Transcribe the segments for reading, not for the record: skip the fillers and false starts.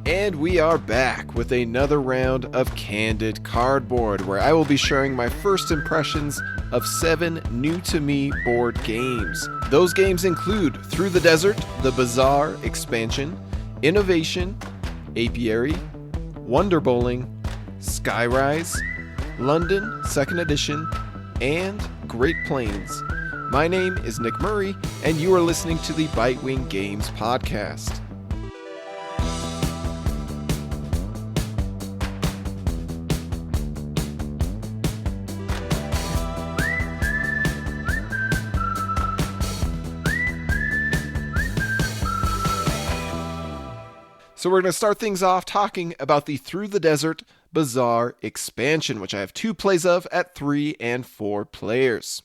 And we are back with another round of Candid Cardboard, where I will be sharing my first impressions of 7 new-to-me board games. Those games include Through the Desert, the Bazaar expansion, Innovation, Apiary, Wonder Bowling, Skyrise, London 2nd Edition, and Great Plains. My name is Nick Murray, and you are listening to the Bitewing Games podcast. So we're going to start things off talking about the Through the Desert Bazaar expansion, which I have 2 plays of at 3 and 4 players.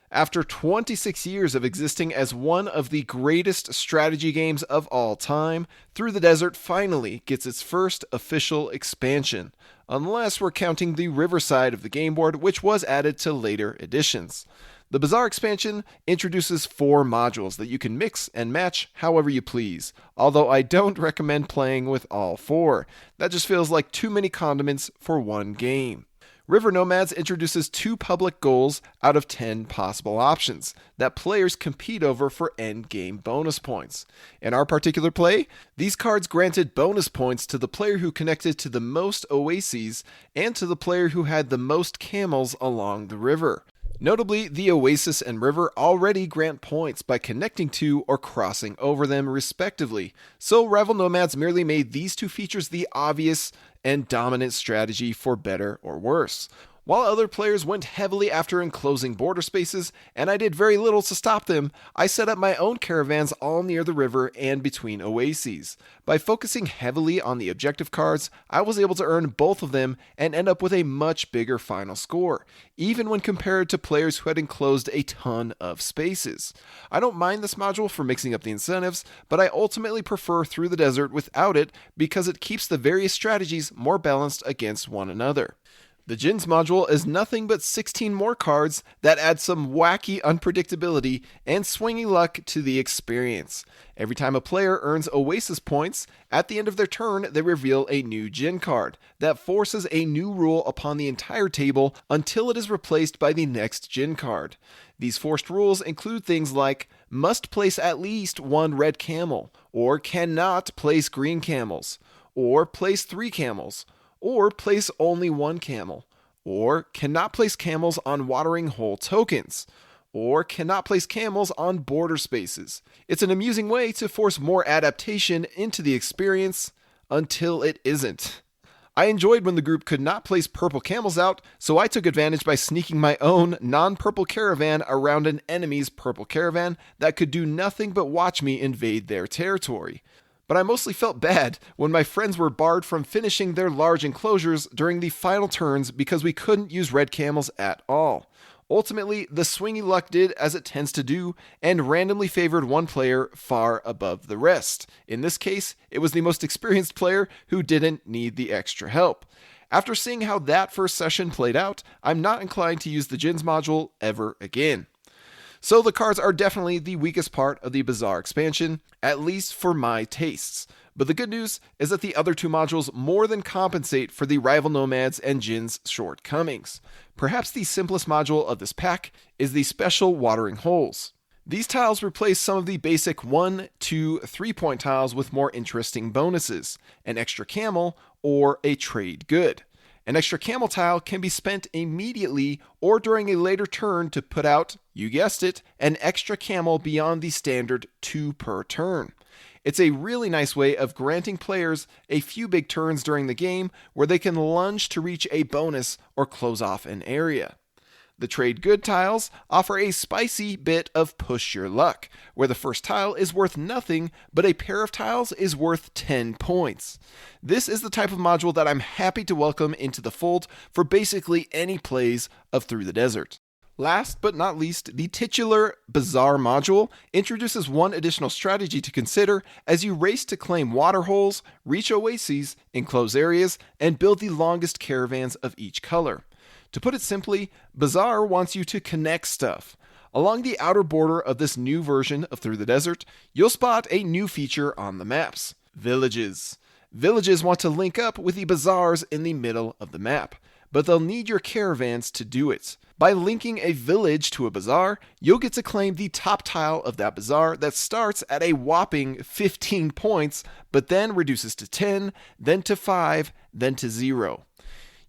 After 26 years of existing as one of the greatest strategy games of all time, Through the Desert finally gets its first official expansion, unless we're counting the Riverside of the game board, which was added to later editions. The Bazaar expansion introduces 4 modules that you can mix and match however you please, although I don't recommend playing with all 4. That just feels like too many condiments for one game. River Nomads introduces 2 public goals out of 10 possible options that players compete over for endgame bonus points. In our particular play, these cards granted bonus points to the player who connected to the most oases and to the player who had the most camels along the river. Notably, the Oasis and River already grant points by connecting to or crossing over them respectively, so Rival Nomads merely made these 2 features the obvious and dominant strategy for better or worse. While other players went heavily after enclosing border spaces, and I did very little to stop them, I set up my own caravans all near the river and between oases. By focusing heavily on the objective cards, I was able to earn both of them and end up with a much bigger final score, even when compared to players who had enclosed a ton of spaces. I don't mind this module for mixing up the incentives, but I ultimately prefer Through the Desert without it because it keeps the various strategies more balanced against one another. The Djinns module is nothing but 16 more cards that add some wacky unpredictability and swingy luck to the experience. Every time a player earns Oasis points, at the end of their turn they reveal a new Djinn card that forces a new rule upon the entire table until it is replaced by the next Djinn card. These forced rules include things like must place at least 1 red camel, or cannot place green camels, or place 3 camels, or place only 1 camel, or cannot place camels on watering hole tokens, or cannot place camels on border spaces. It's an amusing way to force more adaptation into the experience until it isn't. I enjoyed when the group could not place purple camels out, so I took advantage by sneaking my own non-purple caravan around an enemy's purple caravan that could do nothing but watch me invade their territory. But I mostly felt bad when my friends were barred from finishing their large enclosures during the final turns because we couldn't use red camels at all. Ultimately, the swingy luck did as it tends to do and randomly favored one player far above the rest. In this case, it was the most experienced player who didn't need the extra help. After seeing how that first session played out, I'm not inclined to use the Djinns module ever again. So the cards are definitely the weakest part of the Bazaar expansion, at least for my tastes. But the good news is that the other 2 modules more than compensate for the Rival Nomads and Djinns' shortcomings. Perhaps the simplest module of this pack is the Special Watering Holes. These tiles replace some of the basic 1, 2, 3-point tiles with more interesting bonuses, an extra camel, or a trade good. An extra camel tile can be spent immediately or during a later turn to put out, you guessed it, an extra camel beyond the standard 2 per turn. It's a really nice way of granting players a few big turns during the game where they can lunge to reach a bonus or close off an area. The trade good tiles offer a spicy bit of push your luck, where the first tile is worth nothing, but a pair of tiles is worth 10 points. This is the type of module that I'm happy to welcome into the fold for basically any plays of Through the Desert. Last but not least, the titular Bazaar module introduces 1 additional strategy to consider as you race to claim water holes, reach oases, enclose areas, and build the longest caravans of each color. To put it simply, Bazaar wants you to connect stuff. Along the outer border of this new version of Through the Desert, you'll spot a new feature on the maps: villages. Villages want to link up with the bazaars in the middle of the map, but they'll need your caravans to do it. By linking a village to a bazaar, you'll get to claim the top tile of that bazaar that starts at a whopping 15 points, but then reduces to 10, then to 5, then to 0.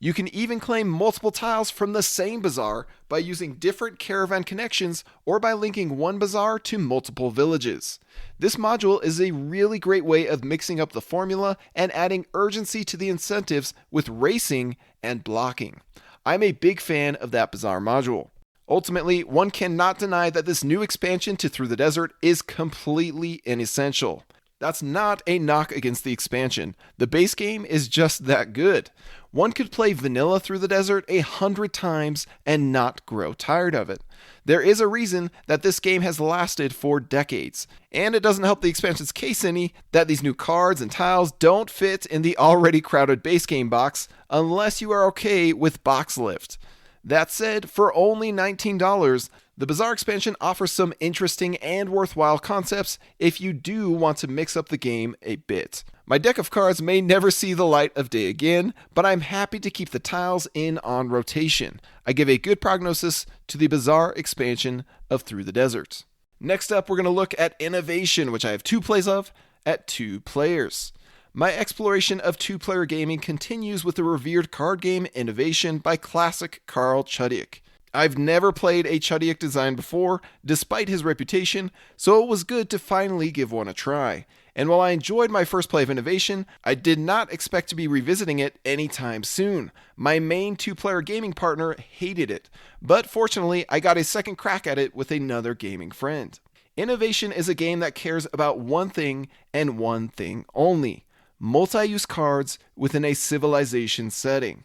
You can even claim multiple tiles from the same bazaar by using different caravan connections or by linking one bazaar to multiple villages. This module is a really great way of mixing up the formula and adding urgency to the incentives with racing and blocking. I'm a big fan of that Bazaar module. Ultimately, one cannot deny that this new expansion to Through the Desert is completely inessential. That's not a knock against the expansion. The base game is just that good. One could play vanilla Through the Desert 100 times and not grow tired of it. There is a reason that this game has lasted for decades, and it doesn't help the expansion's case any that these new cards and tiles don't fit in the already crowded base game box unless you are okay with box lift. That said, for only $19, the Bazaar expansion offers some interesting and worthwhile concepts if you do want to mix up the game a bit. My deck of cards may never see the light of day again, but I'm happy to keep the tiles in on rotation. I give a good prognosis to the Bazaar expansion of Through the Desert. Next up, we're going to look at Innovation, which I have 2 plays of at 2 players. My exploration of 2-player gaming continues with the revered card game Innovation by classic Karl Chudyk. I've never played a Chudyk design before, despite his reputation, so it was good to finally give one a try. And while I enjoyed my first play of Innovation, I did not expect to be revisiting it anytime soon. My main 2-player gaming partner hated it, but fortunately I got a second crack at it with another gaming friend. Innovation is a game that cares about one thing and one thing only: multi-use cards within a civilization setting.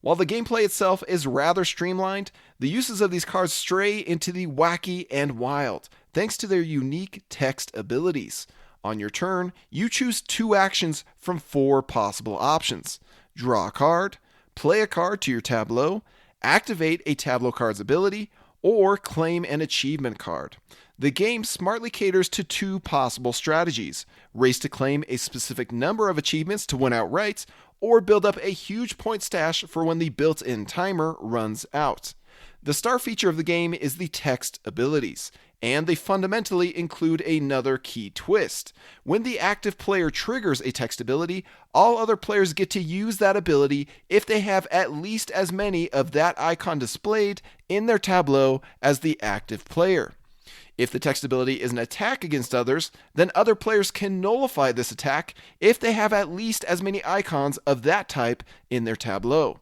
While the gameplay itself is rather streamlined, the uses of these cards stray into the wacky and wild, thanks to their unique text abilities. On your turn, you choose 2 actions from 4 possible options: draw a card, play a card to your tableau, activate a tableau card's ability, or claim an achievement card. The game smartly caters to 2 possible strategies: race to claim a specific number of achievements to win outright, or build up a huge point stash for when the built-in timer runs out. The star feature of the game is the text abilities, and they fundamentally include another key twist. When the active player triggers a text ability, all other players get to use that ability if they have at least as many of that icon displayed in their tableau as the active player. If the text ability is an attack against others, then other players can nullify this attack if they have at least as many icons of that type in their tableau.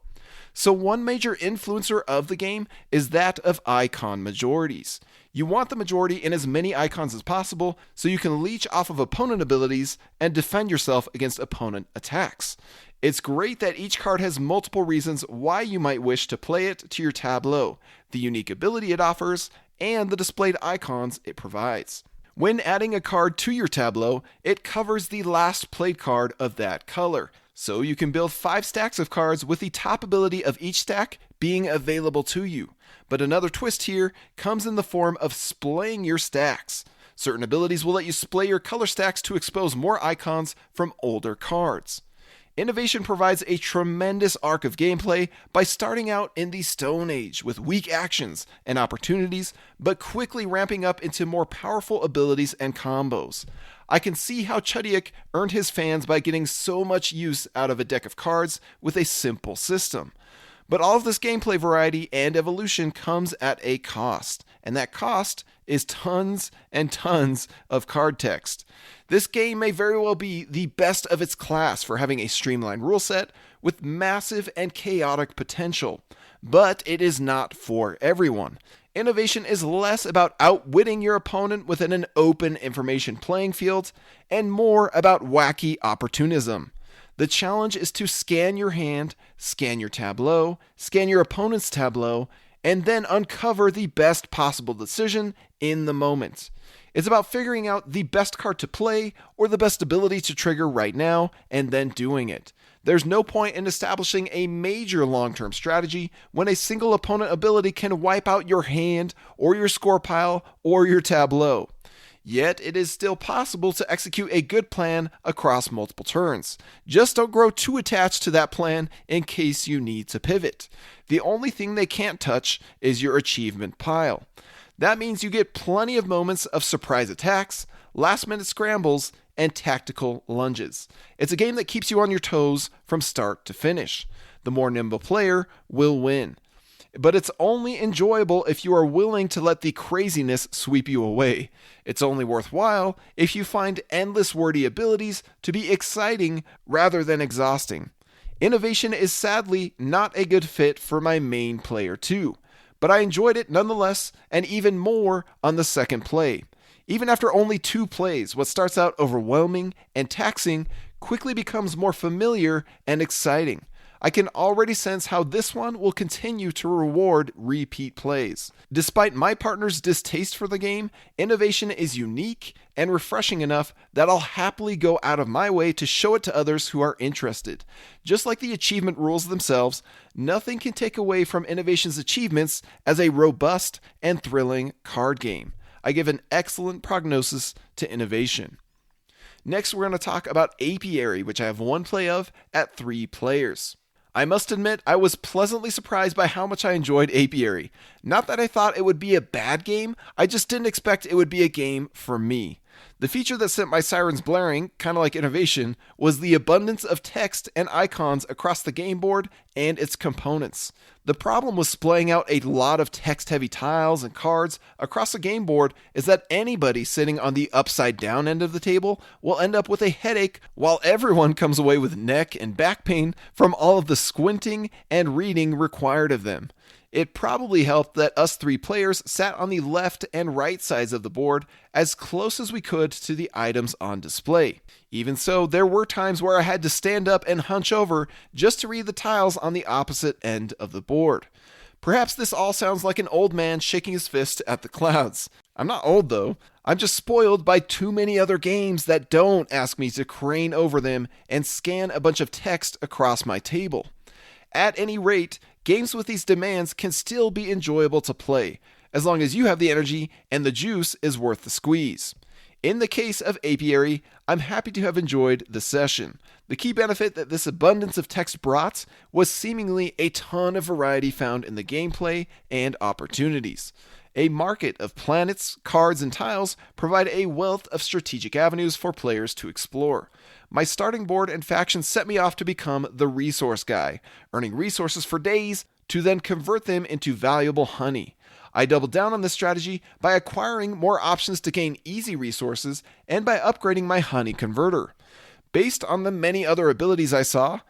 So one major influencer of the game is that of icon majorities. You want the majority in as many icons as possible so you can leech off of opponent abilities and defend yourself against opponent attacks. It's great that each card has multiple reasons why you might wish to play it to your tableau, the unique ability it offers, and the displayed icons it provides. When adding a card to your tableau, it covers the last played card of that color, so you can build 5 stacks of cards with the top ability of each stack being available to you. But another twist here comes in the form of splaying your stacks. Certain abilities will let you splay your color stacks to expose more icons from older cards. Innovation provides a tremendous arc of gameplay by starting out in the Stone Age with weak actions and opportunities, but quickly ramping up into more powerful abilities and combos. I can see how Chudyk earned his fans by getting so much use out of a deck of cards with a simple system. But all of this gameplay variety and evolution comes at a cost, and that cost is tons and tons of card text. This game may very well be the best of its class for having a streamlined rule set with massive and chaotic potential, but it is not for everyone. Innovation is less about outwitting your opponent within an open information playing field and more about wacky opportunism. The challenge is to scan your hand, scan your tableau, scan your opponent's tableau, and then uncover the best possible decision in the moment. It's about figuring out the best card to play or the best ability to trigger right now and then doing it. There's no point in establishing a major long-term strategy when a single opponent ability can wipe out your hand or your score pile or your tableau. Yet it is still possible to execute a good plan across multiple turns. Just don't grow too attached to that plan in case you need to pivot. The only thing they can't touch is your achievement pile. That means you get plenty of moments of surprise attacks, last-minute scrambles, and tactical lunges. It's a game that keeps you on your toes from start to finish. The more nimble player will win. But it's only enjoyable if you are willing to let the craziness sweep you away. It's only worthwhile if you find endless wordy abilities to be exciting rather than exhausting. Innovation is sadly not a good fit for my main player too, but I enjoyed it nonetheless, and even more on the second play. Even after only 2 plays, what starts out overwhelming and taxing quickly becomes more familiar and exciting. I can already sense how this one will continue to reward repeat plays. Despite my partner's distaste for the game, innovation is unique and refreshing enough that I'll happily go out of my way to show it to others who are interested. Just like the achievement rules themselves, nothing can take away from innovation's achievements as a robust and thrilling card game. I give an excellent prognosis to innovation. Next, we're going to talk about Apiary, which I have 1 play of at 3 players. I must admit, I was pleasantly surprised by how much I enjoyed Apiary. Not that I thought it would be a bad game, I just didn't expect it would be a game for me. The feature that sent my sirens blaring, kind of like innovation, was the abundance of text and icons across the game board and its components. The problem with splaying out a lot of text-heavy tiles and cards across the game board is that anybody sitting on the upside-down end of the table will end up with a headache, while everyone comes away with neck and back pain from all of the squinting and reading required of them. It probably helped that us 3 players sat on the left and right sides of the board as close as we could to the items on display. Even so, there were times where I had to stand up and hunch over just to read the tiles on the opposite end of the board. Perhaps this all sounds like an old man shaking his fist at the clouds. I'm not old though. I'm just spoiled by too many other games that don't ask me to crane over them and scan a bunch of text across my table. At any rate, games with these demands can still be enjoyable to play, as long as you have the energy and the juice is worth the squeeze. In the case of Apiary, I'm happy to have enjoyed the session. The key benefit that this abundance of text brought was seemingly a ton of variety found in the gameplay and opportunities. A market of planets, cards, and tiles provide a wealth of strategic avenues for players to explore. My starting board and faction set me off to become the resource guy, earning resources for days to then convert them into valuable honey. I doubled down on this strategy by acquiring more options to gain easy resources and by upgrading my honey converter. Based on the many other abilities I saw,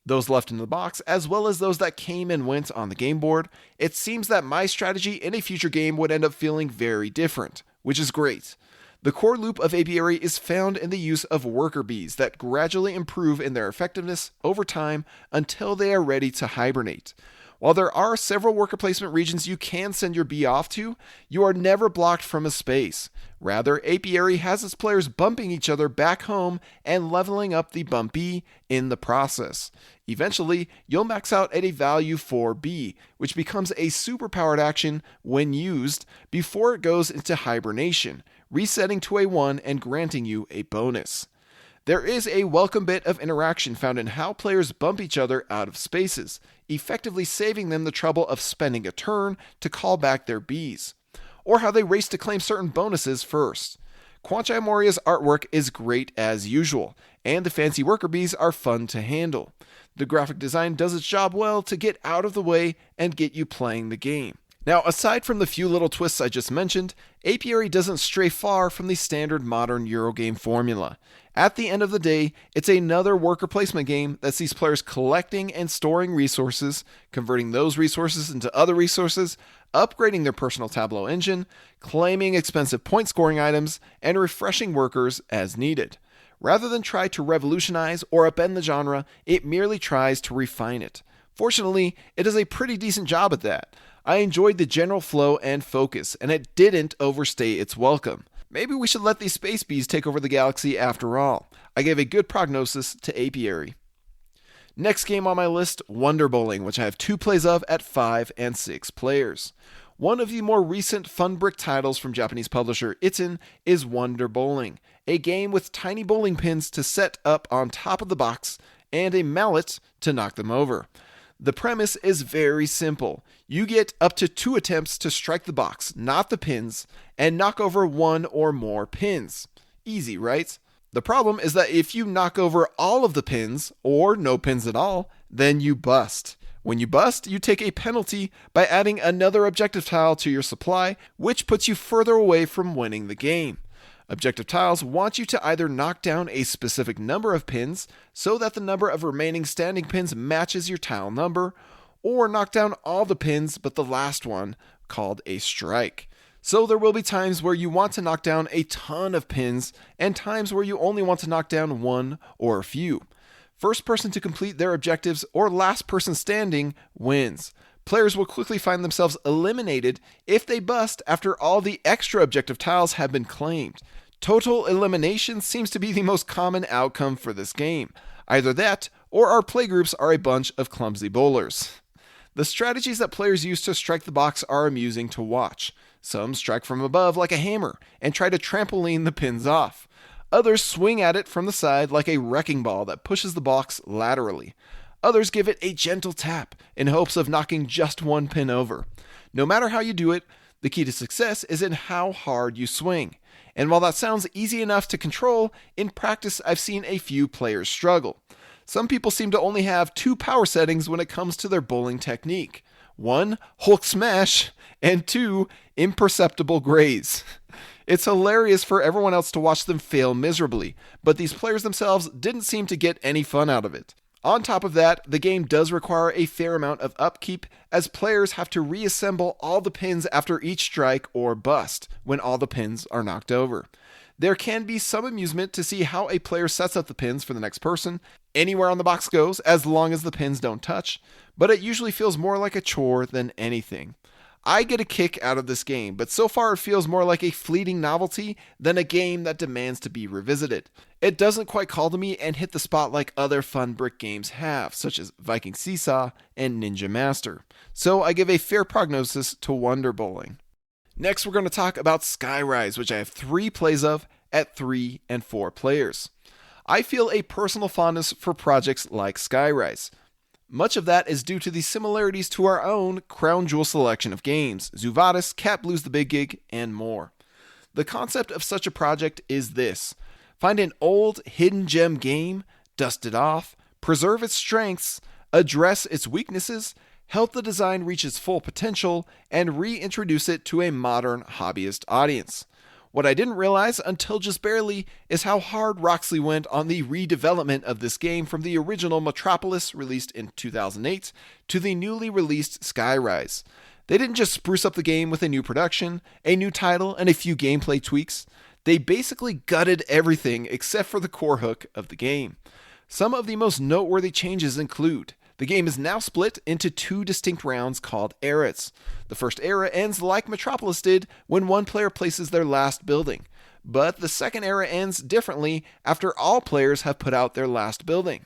those left in the box, as well as those that came and went on the game board, it seems that my strategy in a future game would end up feeling very different, which is great. The core loop of Apiary is found in the use of worker bees that gradually improve in their effectiveness over time until they are ready to hibernate. While there are several worker placement regions you can send your bee off to, you are never blocked from a space. Rather, Apiary has its players bumping each other back home and leveling up the bump bee in the process. Eventually, you'll max out at a value 4B, which becomes a superpowered action when used before it goes into hibernation, resetting to a 1 and granting you a bonus. There is a welcome bit of interaction found in how players bump each other out of spaces, effectively saving them the trouble of spending a turn to call back their bees, or how they race to claim certain bonuses first. Quanchai Moria's artwork is great as usual, and the fancy worker bees are fun to handle. The graphic design does its job well to get out of the way and get you playing the game. Now, aside from the few little twists I just mentioned, Apiary doesn't stray far from the standard modern Eurogame formula. At the end of the day, it's another worker placement game that sees players collecting and storing resources, converting those resources into other resources, upgrading their personal Tableau engine, claiming expensive point scoring items, and refreshing workers as needed. Rather than try to revolutionize or upend the genre, it merely tries to refine it. Fortunately, it does a pretty decent job at that. I enjoyed the general flow and focus, and it didn't overstay its welcome. Maybe we should let these space bees take over the galaxy after all. I gave a good prognosis to Apiary. Next game on my list, Wonder Bowling, which I have 2 plays of at 5 and 6 players. One of the more recent fun brick titles from Japanese publisher Itten is Wonder Bowling, a game with tiny bowling pins to set up on top of the box and a mallet to knock them over. The premise is very simple. You get up to 2 attempts to strike the box, not the pins, and knock over 1 or more pins. Easy, right? The problem is that if you knock over all of the pins, or no pins at all, then you bust. When you bust, you take a penalty by adding another objective tile to your supply, which puts you further away from winning the game. Objective tiles want you to either knock down a specific number of pins so that the number of remaining standing pins matches your tile number, or knock down all the pins but the last one, called a strike. So there will be times where you want to knock down a ton of pins and times where you only want to knock down one or a few. First person to complete their objectives or last person standing wins. Players will quickly find themselves eliminated if they bust after all the extra objective tiles have been claimed. Total elimination seems to be the most common outcome for this game. Either that, or our playgroups are a bunch of clumsy bowlers. The strategies that players use to strike the box are amusing to watch. Some strike from above like a hammer and try to trampoline the pins off. Others swing at it from the side like a wrecking ball that pushes the box laterally. Others give it a gentle tap in hopes of knocking just one pin over. No matter how you do it, the key to success is in how hard you swing. And while that sounds easy enough to control, in practice I've seen a few players struggle. Some people seem to only have 2 power settings when it comes to their bowling technique. 1, Hulk Smash, and 2, Imperceptible Graze. It's hilarious for everyone else to watch them fail miserably, but these players themselves didn't seem to get any fun out of it. On top of that, the game does require a fair amount of upkeep, as players have to reassemble all the pins after each strike or bust, when all the pins are knocked over. There can be some amusement to see how a player sets up the pins for the next person. Anywhere on the box goes, as long as the pins don't touch, but it usually feels more like a chore than anything. I get a kick out of this game, but so far it feels more like a fleeting novelty than a game that demands to be revisited. It doesn't quite call to me and hit the spot like other fun brick games have, such as Viking Seesaw and Ninja Master. So I give a fair prognosis to Wonder Bowling. Next, we're going to talk about Skyrise, which I have 3 plays of at 3 and 4 players. I feel a personal fondness for projects like Skyrise. Much of that is due to the similarities to our own crown jewel selection of games, Zoo Vadis, Cat Blues the Big Gig, and more. The concept of such a project is this: find an old hidden gem game, dust it off, preserve its strengths, address its weaknesses, help the design reach its full potential, and reintroduce it to a modern hobbyist audience. What I didn't realize until just barely is how hard Roxley went on the redevelopment of this game from the original Metropolis, released in 2008, to the newly released Skyrise. They didn't just spruce up the game with a new production, a new title, and a few gameplay tweaks. They basically gutted everything except for the core hook of the game. Some of the most noteworthy changes include: the game is now split into 2 distinct rounds called eras. The first era ends like Metropolis did when one player places their last building, but the second era ends differently after all players have put out their last building.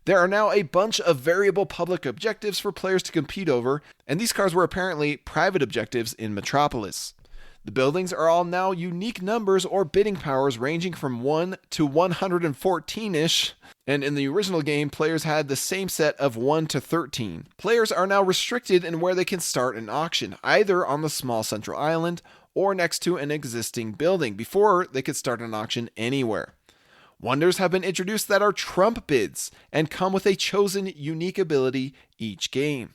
There are now a bunch of variable public objectives for players to compete over, and these cards were apparently private objectives in Metropolis. The buildings are all now unique numbers or bidding powers ranging from 1 to 114-ish, and in the original game, players had the same set of 1 to 13. Players are now restricted in where they can start an auction, either on the small central island or next to an existing building. Before, they could start an auction anywhere. Wonders have been introduced that are trump bids and come with a chosen unique ability each game.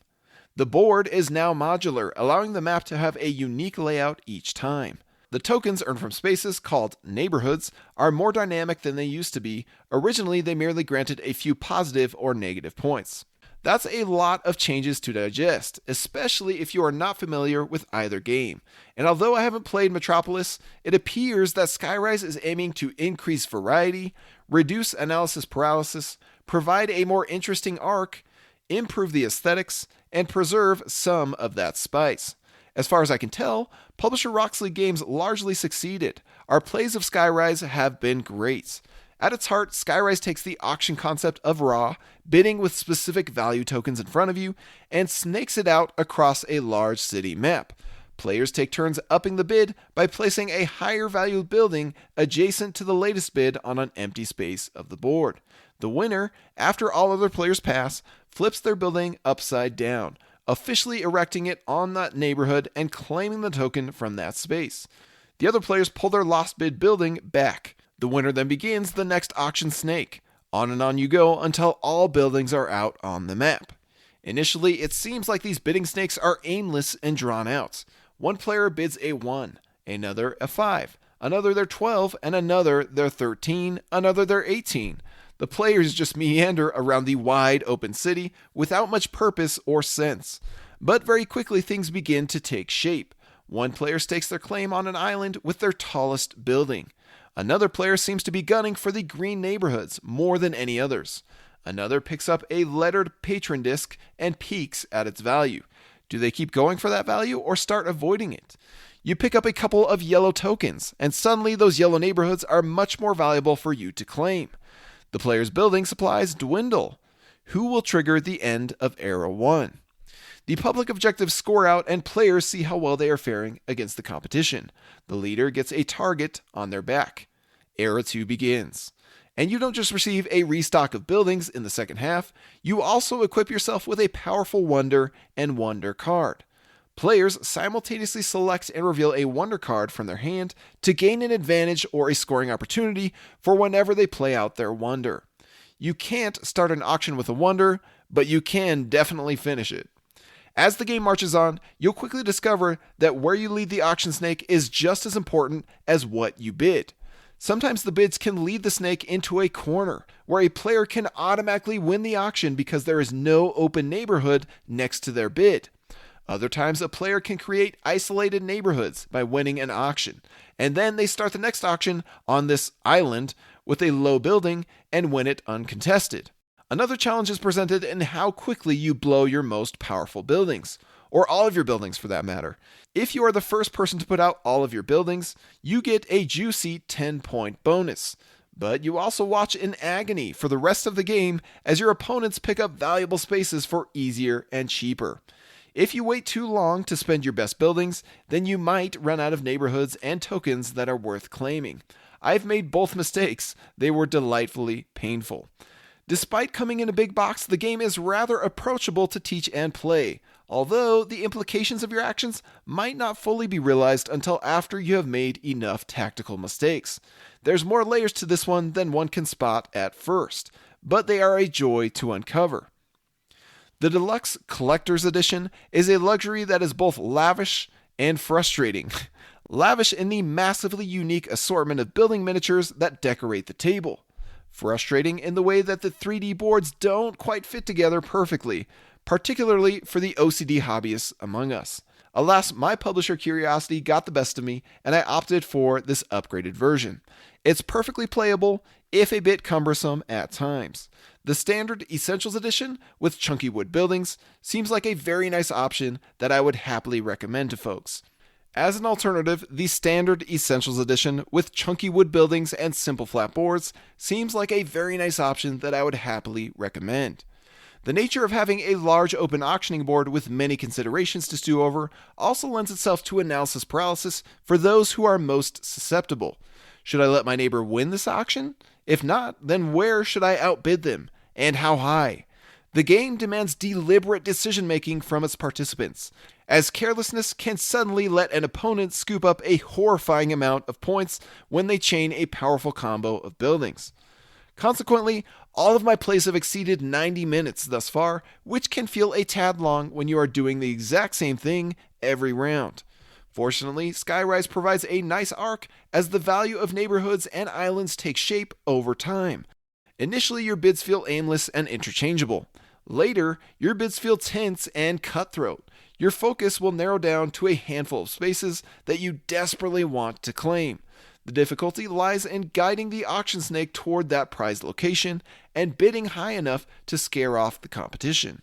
The board is now modular, allowing the map to have a unique layout each time. The tokens earned from spaces, called neighborhoods, are more dynamic than they used to be. Originally, they merely granted a few positive or negative points. That's a lot of changes to digest, especially if you are not familiar with either game. And although I haven't played Metropolis, it appears that Skyrise is aiming to increase variety, reduce analysis paralysis, provide a more interesting arc, improve the aesthetics, and preserve some of that spice. As far as I can tell, publisher Roxley Games largely succeeded. Our plays of Skyrise have been great. At its heart, Skyrise takes the auction concept of raw, bidding with specific value tokens in front of you, and snakes it out across a large city map. Players take turns upping the bid by placing a higher valued building adjacent to the latest bid on an empty space of the board. The winner, after all other players pass, flips their building upside down, officially erecting it on that neighborhood and claiming the token from that space. The other players pull their lost bid building back. The winner then begins the next auction snake. On and on you go until all buildings are out on the map. Initially, it seems like these bidding snakes are aimless and drawn out. One player bids a 1, another a 5, another their 12, and another their 13, another their 18. The players just meander around the wide open city without much purpose or sense. But very quickly things begin to take shape. One player stakes their claim on an island with their tallest building. Another player seems to be gunning for the green neighborhoods more than any others. Another picks up a lettered patron disc and peeks at its value. Do they keep going for that value or start avoiding it? You pick up a couple of yellow tokens, and suddenly those yellow neighborhoods are much more valuable for you to claim. The player's building supplies dwindle. Who will trigger the end of Era 1? The public objectives score out and players see how well they are faring against the competition. The leader gets a target on their back. Era 2 begins. And you don't just receive a restock of buildings in the second half, you also equip yourself with a powerful wonder and wonder card. Players simultaneously select and reveal a wonder card from their hand to gain an advantage or a scoring opportunity for whenever they play out their wonder. You can't start an auction with a wonder, but you can definitely finish it. As the game marches on, you'll quickly discover that where you lead the auction snake is just as important as what you bid. Sometimes the bids can lead the snake into a corner, where a player can automatically win the auction because there is no open neighborhood next to their bid. Other times, a player can create isolated neighborhoods by winning an auction, and then they start the next auction on this island with a low building and win it uncontested. Another challenge is presented in how quickly you blow your most powerful buildings, or all of your buildings for that matter. If you are the first person to put out all of your buildings, you get a juicy 10-point bonus. But you also watch in agony for the rest of the game as your opponents pick up valuable spaces for easier and cheaper. If you wait too long to spend your best buildings, then you might run out of neighborhoods and tokens that are worth claiming. I've made both mistakes. They were delightfully painful. Despite coming in a big box, the game is rather approachable to teach and play, although the implications of your actions might not fully be realized until after you have made enough tactical mistakes. There's more layers to this one than one can spot at first, but they are a joy to uncover. The Deluxe Collector's Edition is a luxury that is both lavish and frustrating. Lavish in the massively unique assortment of building miniatures that decorate the table. Frustrating in the way that the 3D boards don't quite fit together perfectly, particularly for the OCD hobbyists among us. Alas, my publisher curiosity got the best of me, and I opted for this upgraded version. It's perfectly playable, if a bit cumbersome at times. The standard Essentials Edition with chunky wood buildings seems like a very nice option that I would happily recommend to folks. As an alternative, the standard Essentials Edition with chunky wood buildings and simple flat boards seems like a very nice option that I would happily recommend. The nature of having a large open auctioning board with many considerations to stew over also lends itself to analysis paralysis for those who are most susceptible. Should I let my neighbor win this auction? If not, then where should I outbid them, and how high? The game demands deliberate decision-making from its participants, as carelessness can suddenly let an opponent scoop up a horrifying amount of points when they chain a powerful combo of buildings. Consequently, all of my plays have exceeded 90 minutes thus far, which can feel a tad long when you are doing the exact same thing every round. Fortunately, Skyrise provides a nice arc as the value of neighborhoods and islands takes shape over time. Initially, your bids feel aimless and interchangeable. Later, your bids feel tense and cutthroat. Your focus will narrow down to a handful of spaces that you desperately want to claim. The difficulty lies in guiding the auction snake toward that prized location and bidding high enough to scare off the competition.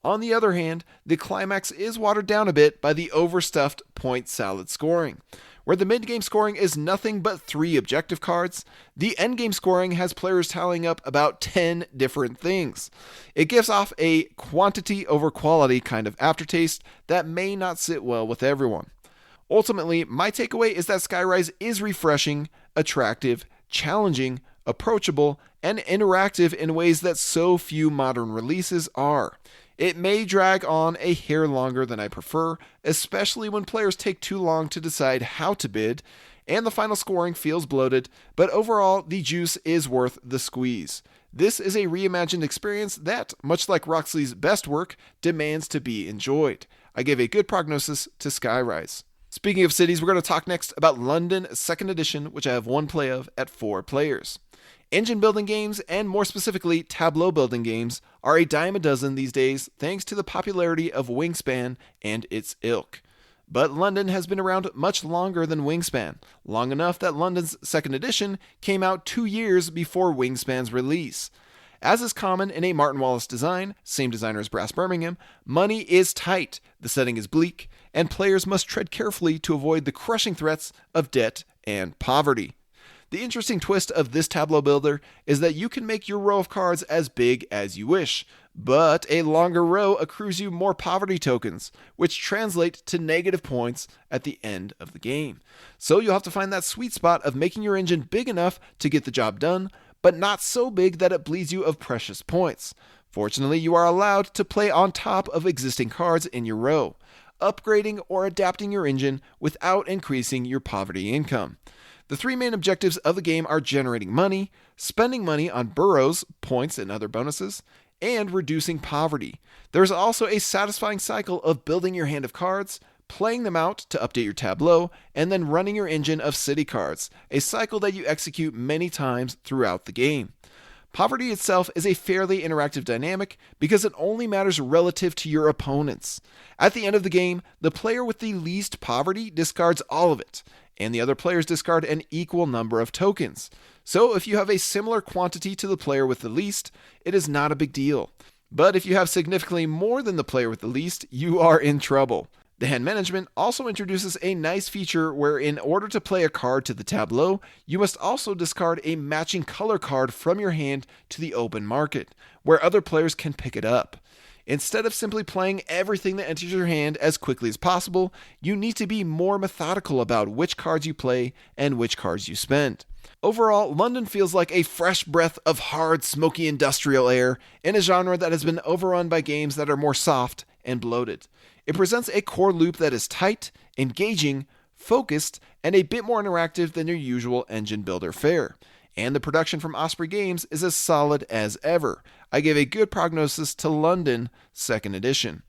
On the other hand, the climax is watered down a bit by the overstuffed point salad scoring. Where the mid-game scoring is nothing but 3 objective cards, the endgame scoring has players tallying up about 10 different things. It gives off a quantity over quality kind of aftertaste that may not sit well with everyone. Ultimately, my takeaway is that Skyrise is refreshing, attractive, challenging, approachable, and interactive in ways that so few modern releases are. It may drag on a hair longer than I prefer, especially when players take too long to decide how to bid, and the final scoring feels bloated, but overall, the juice is worth the squeeze. This is a reimagined experience that, much like Roxley's best work, demands to be enjoyed. I give a good prognosis to Skyrise. Speaking of cities, we're going to talk next about London 2nd Edition, which I have one play of at 4 players. Engine building games, and more specifically tableau building games, are a dime a dozen these days thanks to the popularity of Wingspan and its ilk. But London has been around much longer than Wingspan, long enough that London's 2nd Edition came out 2 years before Wingspan's release. As is common in a Martin Wallace design, same designer as Brass Birmingham, money is tight, the setting is bleak, and players must tread carefully to avoid the crushing threats of debt and poverty. The interesting twist of this tableau builder is that you can make your row of cards as big as you wish, but a longer row accrues you more poverty tokens, which translate to negative points at the end of the game. So you'll have to find that sweet spot of making your engine big enough to get the job done, but not so big that it bleeds you of precious points. Fortunately, you are allowed to play on top of existing cards in your row, upgrading or adapting your engine without increasing your poverty income. The 3 main objectives of the game are generating money, spending money on burrows, points, and other bonuses, and reducing poverty. There's also a satisfying cycle of building your hand of cards, playing them out to update your tableau, and then running your engine of city cards, a cycle that you execute many times throughout the game. Poverty itself is a fairly interactive dynamic because it only matters relative to your opponents. At the end of the game, the player with the least poverty discards all of it, and the other players discard an equal number of tokens. So if you have a similar quantity to the player with the least, it is not a big deal. But if you have significantly more than the player with the least, you are in trouble. The hand management also introduces a nice feature where in order to play a card to the tableau, you must also discard a matching color card from your hand to the open market, where other players can pick it up. Instead of simply playing everything that enters your hand as quickly as possible, you need to be more methodical about which cards you play and which cards you spend. Overall, London feels like a fresh breath of hard, smoky industrial air in a genre that has been overrun by games that are more soft and bloated. It presents a core loop that is tight, engaging, focused, and a bit more interactive than your usual engine builder fare. And the production from Osprey Games is as solid as ever. I give a good prognosis to London 2nd Edition.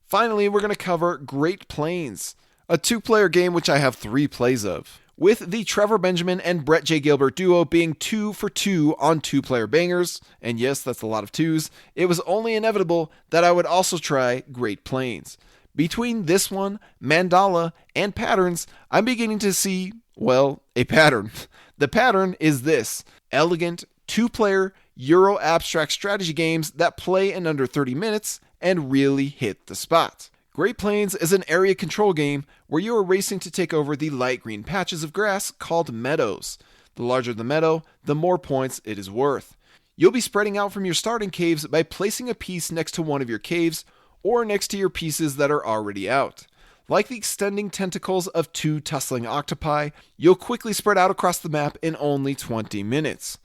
Finally, we're going to cover Great Plains, a 2-player game which I have 3 plays of, with the Trevor Benjamin and Brett J. Gilbert duo being 2 for 2 on 2-player bangers, and yes, that's a lot of 2s, it was only inevitable that I would also try Great Plains. Between this one, Mandala, and Patterns, I'm beginning to see, well, a pattern. The pattern is this: elegant, 2-player, Euro abstract strategy games that play in under 30 minutes and really hit the spot. Great Plains is an area control game where you are racing to take over the light green patches of grass called meadows. The larger the meadow, the more points it is worth. You'll be spreading out from your starting caves by placing a piece next to one of your caves or next to your pieces that are already out. Like the extending tentacles of 2 tussling octopi, you'll quickly spread out across the map in only 20 minutes.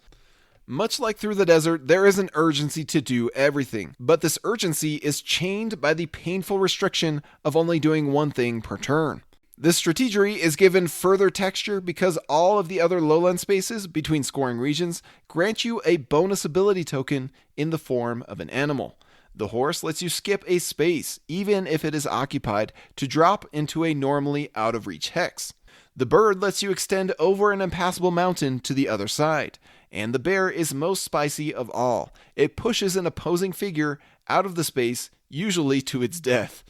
Much like Through the Desert, there is an urgency to do everything, but this urgency is chained by the painful restriction of only doing one thing per turn. This strategery is given further texture because all of the other lowland spaces between scoring regions grant you a bonus ability token in the form of an animal. The horse lets you skip a space, even if it is occupied, to drop into a normally out-of-reach hex. The bird lets you extend over an impassable mountain to the other side. And the bear is most spicy of all. It pushes an opposing figure out of the space, usually to its death.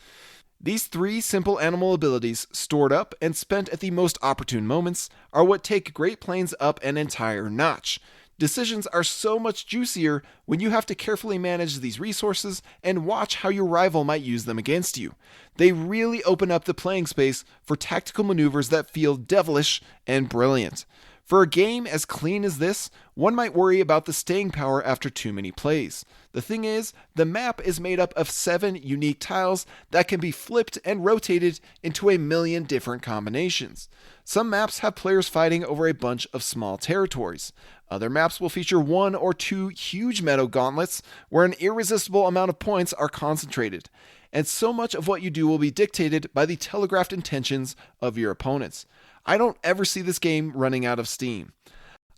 These 3 simple animal abilities, stored up and spent at the most opportune moments, are what take Great Plains up an entire notch. Decisions are so much juicier when you have to carefully manage these resources and watch how your rival might use them against you. They really open up the playing space for tactical maneuvers that feel devilish and brilliant. For a game as clean as this, One might worry about the staying power after too many plays. The thing is, the map is made up of 7 unique tiles that can be flipped and rotated into a million different combinations. Some maps have players fighting over a bunch of small territories. Other maps will feature 1 or 2 huge meadow gauntlets where an irresistible amount of points are concentrated. And so much of what you do will be dictated by the telegraphed intentions of your opponents. I don't ever see this game running out of steam.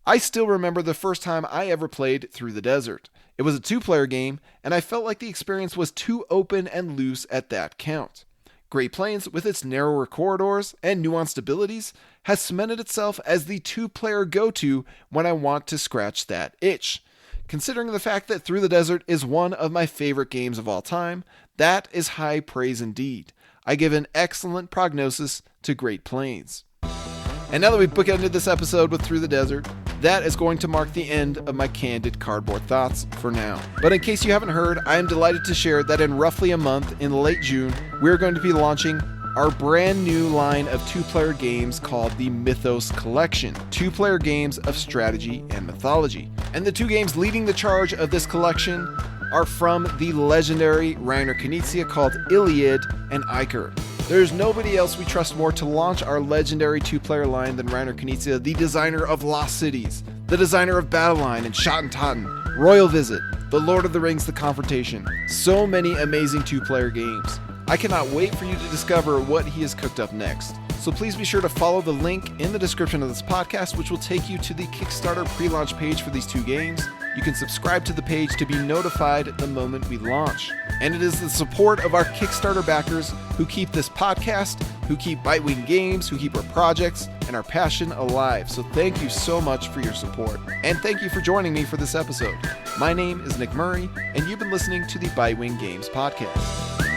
I still remember the first time I ever played Through the Desert. It was a 2-player game, and I felt like the experience was too open and loose at that count. Great Plains, with its narrower corridors and nuanced abilities, has cemented itself as the 2-player go-to when I want to scratch that itch. Considering the fact that Through the Desert is one of my favorite games of all time, that is high praise indeed. I give an excellent prognosis to Great Plains. And now that we've bookended this episode with Through the Desert, that is going to mark the end of my candid cardboard thoughts for now. But in case you haven't heard, I am delighted to share that in roughly a month, in late June, we're going to be launching our brand new line of 2-player games called the Mythos Collection, 2-player games of strategy and mythology. And the 2 games leading the charge of this collection are from the legendary Reiner Knizia called Iliad and Iker. There's nobody else we trust more to launch our legendary 2-player line than Reiner Knizia, the designer of Lost Cities, the designer of Battle Line and Schotten Totten, Royal Visit, The Lord of the Rings, The Confrontation. So many amazing 2-player games. I cannot wait for you to discover what he has cooked up next. So please be sure to follow the link in the description of this podcast, which will take you to the Kickstarter pre-launch page for these 2 games. You can subscribe to the page to be notified the moment we launch. And it is the support of our Kickstarter backers who keep this podcast, who keep Bitewing Games, who keep our projects and our passion alive. So thank you so much for your support. And thank you for joining me for this episode. My name is Nick Murray, and you've been listening to the Bitewing Games podcast.